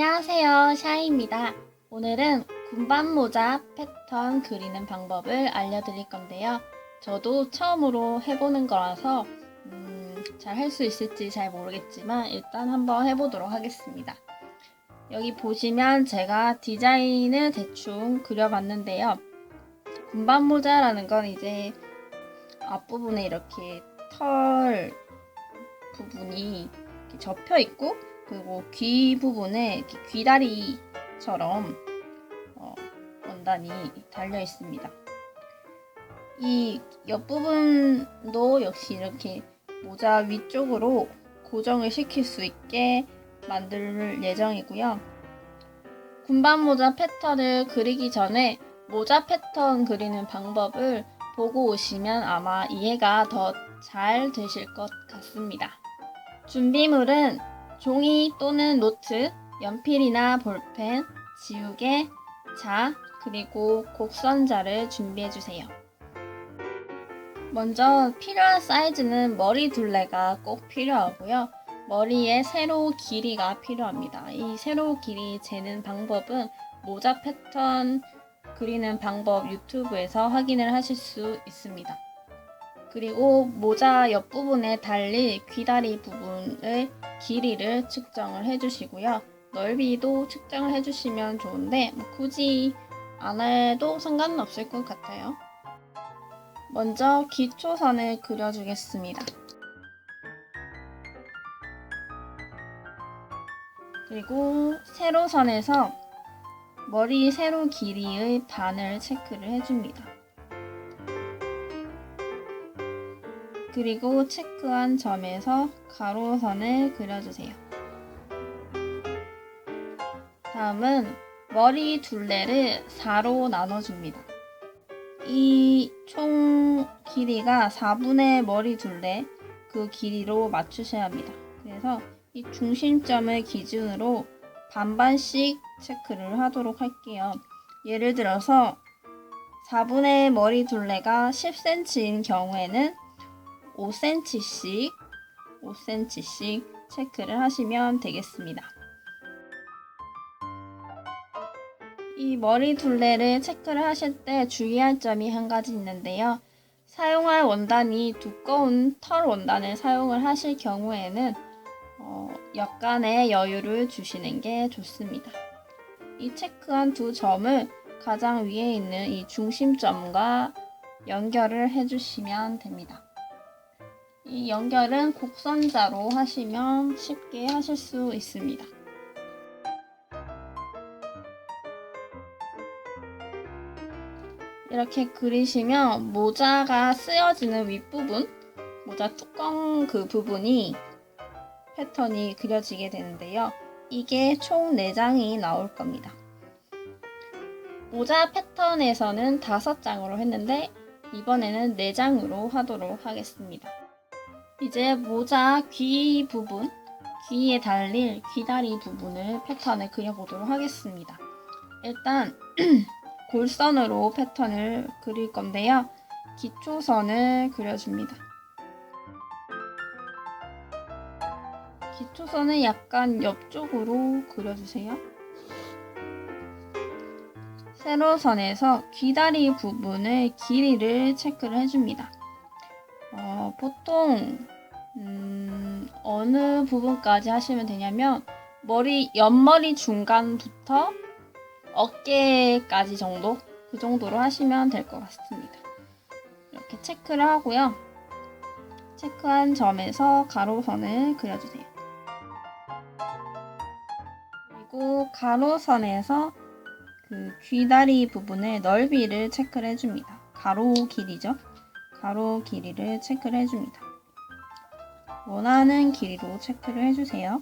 안녕하세요, 샤이입니다. 오늘은 군밤모자 패턴 그리는 방법을 알려드릴 건데요. 저도 처음으로 해보는 거라서 잘 할 수 있을지 잘 모르겠지만 일단 한번 해보도록 하겠습니다. 여기 보시면 제가 디자인을 대충 그려봤는데요. 군밤모자라는 건 이제 앞부분에 이렇게 털 부분이 이렇게 접혀 있고, 그리고 귀 부분에 이렇게 귀다리처럼 원단이 달려 있습니다. 이 옆부분도 역시 이렇게 모자 위쪽으로 고정을 시킬 수 있게 만들 예정이고요. 군밤 모자 패턴을 그리기 전에 모자 패턴 그리는 방법을 보고 오시면 아마 이해가 더 잘 되실 것 같습니다. 준비물은 종이 또는 노트, 연필이나 볼펜, 지우개, 자, 그리고 곡선자를 준비해주세요. 먼저 필요한 사이즈는 머리 둘레가 꼭 필요하고요. 머리에 세로 길이가 필요합니다. 이 세로 길이 재는 방법은 모자 패턴 그리는 방법 유튜브에서 확인을 하실 수 있습니다. 그리고 모자 옆부분에 달릴 귀다리 부분의 길이를 측정을 해주시고요. 넓이도 측정을 해주시면 좋은데 굳이 안 해도 상관은 없을 것 같아요. 먼저 기초선을 그려주겠습니다. 그리고 세로선에서 머리 세로 길이의 반을 체크를 해줍니다. 그리고 체크한 점에서 가로선을 그려주세요. 다음은 머리 둘레를 4로 나눠줍니다. 이 총 길이가 4분의 머리 둘레 그 길이로 맞추셔야 합니다. 그래서 이 중심점을 기준으로 반반씩 체크를 하도록 할게요. 예를 들어서 4분의 머리 둘레가 10cm인 경우에는 5cm씩 체크를 하시면 되겠습니다. 이 머리 둘레를 체크를 하실 때 주의할 점이 한 가지 있는데요. 사용할 원단이 두꺼운 털 원단을 사용을 하실 경우에는 약간의 여유를 주시는 게 좋습니다. 이 체크한 두 점을 가장 위에 있는 이 중심점과 연결을 해주시면 됩니다. 이 연결은 곡선자로 하시면 쉽게 하실 수 있습니다. 이렇게 그리시면 모자가 쓰여지는 윗부분, 모자 뚜껑 그 부분이 패턴이 그려지게 되는데요. 이게 총 4장이 나올 겁니다. 모자 패턴에서는 5장으로 했는데 이번에는 4장으로 하도록 하겠습니다. 이제 모자 귀 부분, 귀에 달릴 귀다리 부분을 패턴을 그려보도록 하겠습니다. 일단 골선으로 패턴을 그릴 건데요. 기초선을 그려줍니다. 기초선을 약간 옆쪽으로 그려주세요. 세로선에서 귀다리 부분의 길이를 체크를 해줍니다. 보통 어느 부분까지 하시면 되냐면 옆머리 중간부터 어깨까지 정도? 그 정도로 하시면 될 것 같습니다. 이렇게 체크를 하고요. 체크한 점에서 가로선을 그려주세요. 그리고 가로선에서 그 귀다리 부분의 넓이를 체크를 해줍니다. 가로 길이죠. 가로 길이를 체크를 해줍니다. 원하는 길이로 체크를 해주세요.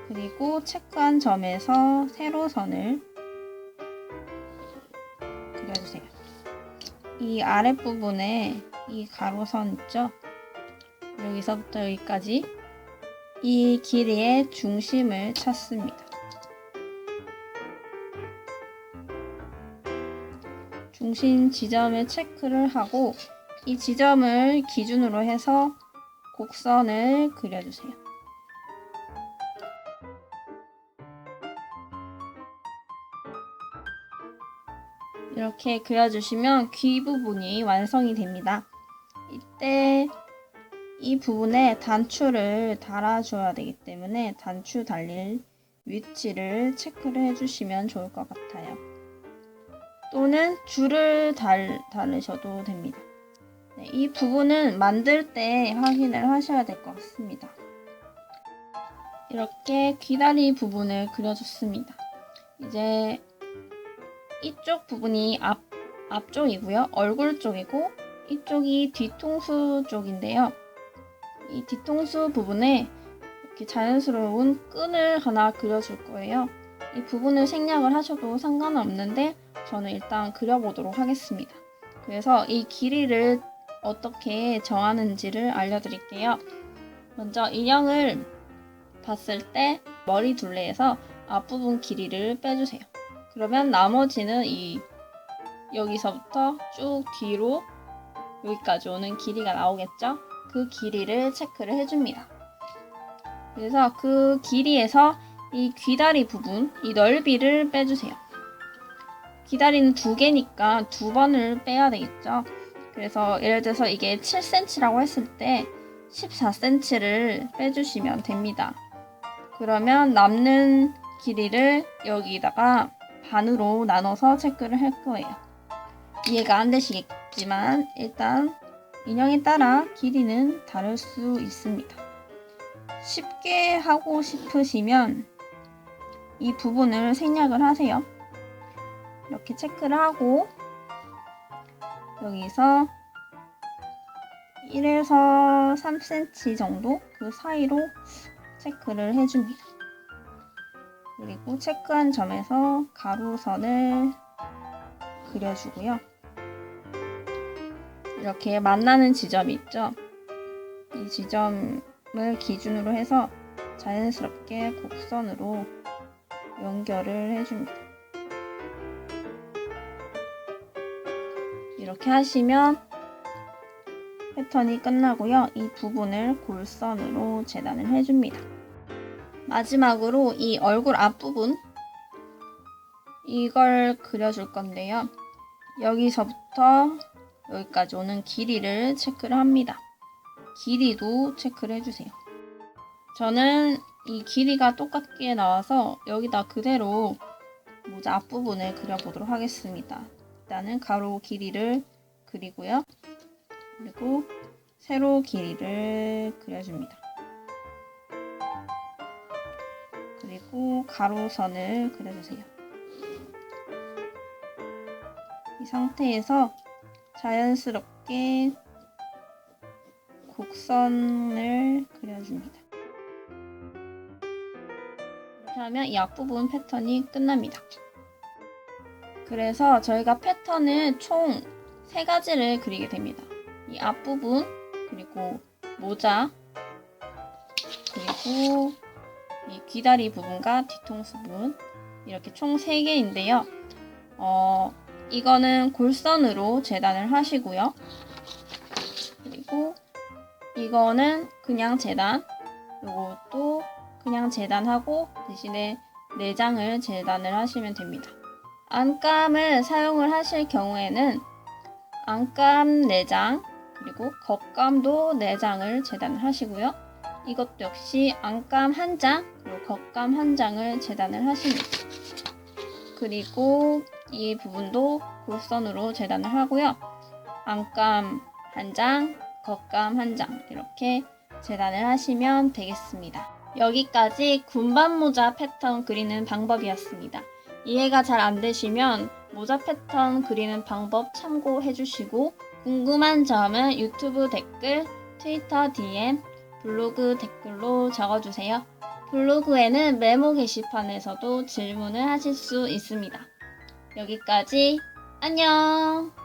그리고 체크한 점에서 세로선을 그려주세요. 이 아랫부분에 이 가로선 있죠? 여기서부터 여기까지 이 길이의 중심을 찾습니다. 중심 지점을 체크를 하고 이 지점을 기준으로 해서 곡선을 그려주세요. 이렇게 그려주시면 귀 부분이 완성이 됩니다. 이때 이 부분에 단추를 달아줘야 되기 때문에 단추 달릴 위치를 체크를 해주시면 좋을 것 같아요. 또는 줄을 달으셔도 됩니다. 네, 이 부분은 만들 때 확인을 하셔야 될 것 같습니다. 이렇게 귀다리 부분을 그려줬습니다. 이제 이쪽 부분이 앞쪽이고요. 얼굴 쪽이고 이쪽이 뒤통수 쪽인데요. 이 뒤통수 부분에 이렇게 자연스러운 끈을 하나 그려줄 거예요. 이 부분을 생략을 하셔도 상관은 없는데 저는 일단 그려보도록 하겠습니다. 그래서 이 길이를 어떻게 정하는지를 알려드릴게요. 먼저 인형을 봤을 때 머리 둘레에서 앞부분 길이를 빼주세요. 그러면 나머지는 여기서부터 쭉 뒤로 여기까지 오는 길이가 나오겠죠? 그 길이를 체크를 해줍니다. 그래서 그 길이에서 이 귀다리 부분, 이 넓이를 빼주세요. 귀다리는 2개니까 2번을 빼야 되겠죠? 그래서 예를 들어서 이게 7cm라고 했을 때 14cm를 빼주시면 됩니다. 그러면 남는 길이를 여기다가 반으로 나눠서 체크를 할 거예요. 이해가 안 되시겠지만 일단 인형에 따라 길이는 다를 수 있습니다. 쉽게 하고 싶으시면 이 부분을 생략을 하세요. 이렇게 체크를 하고 여기서 1에서 3cm 정도 그 사이로 체크를 해줍니다. 그리고 체크한 점에서 가로선을 그려주고요. 이렇게 만나는 지점이 있죠. 이 지점을 기준으로 해서 자연스럽게 곡선으로 연결을 해줍니다. 이렇게 하시면 패턴이 끝나고요. 이 부분을 골선으로 재단을 해줍니다. 마지막으로 이 얼굴 앞부분 이걸 그려줄 건데요. 여기서부터 여기까지 오는 길이를 체크를 합니다. 길이도 체크를 해주세요. 저는 이 길이가 똑같게 나와서 여기다 그대로 모자 앞부분을 그려보도록 하겠습니다. 일단은 가로 길이를 그리고요. 그리고 세로 길이를 그려줍니다. 그리고 가로선을 그려주세요. 이 상태에서 자연스럽게 곡선을 그려줍니다. 이렇게 하면 이 앞부분 패턴이 끝납니다. 그래서 저희가 패턴을 총 3가지를 그리게 됩니다. 이 앞부분, 그리고 모자, 그리고 이 귀다리 부분과 뒤통수 부분 이렇게 총 3개인데요. 이거는 골선으로 재단을 하시고요. 그리고 이거는 그냥 재단, 이것도 그냥 재단하고 대신에 내장을 재단을 하시면 됩니다. 안감을 사용을 하실 경우에는 안감 내장 그리고 겉감도 내장을 재단을 하시고요. 이것도 역시 안감 1장 그리고 겉감 1장을 재단을 하십니다. 그리고 이 부분도 골선으로 재단을 하고요. 안감 1장, 겉감 1장 이렇게 재단을 하시면 되겠습니다. 여기까지 군밤 모자 패턴 그리는 방법이었습니다. 이해가 잘 안 되시면 모자 패턴 그리는 방법 참고해 주시고 궁금한 점은 유튜브 댓글, 트위터 DM, 블로그 댓글로 적어주세요. 블로그에는 메모 게시판에서도 질문을 하실 수 있습니다. 여기까지 안녕!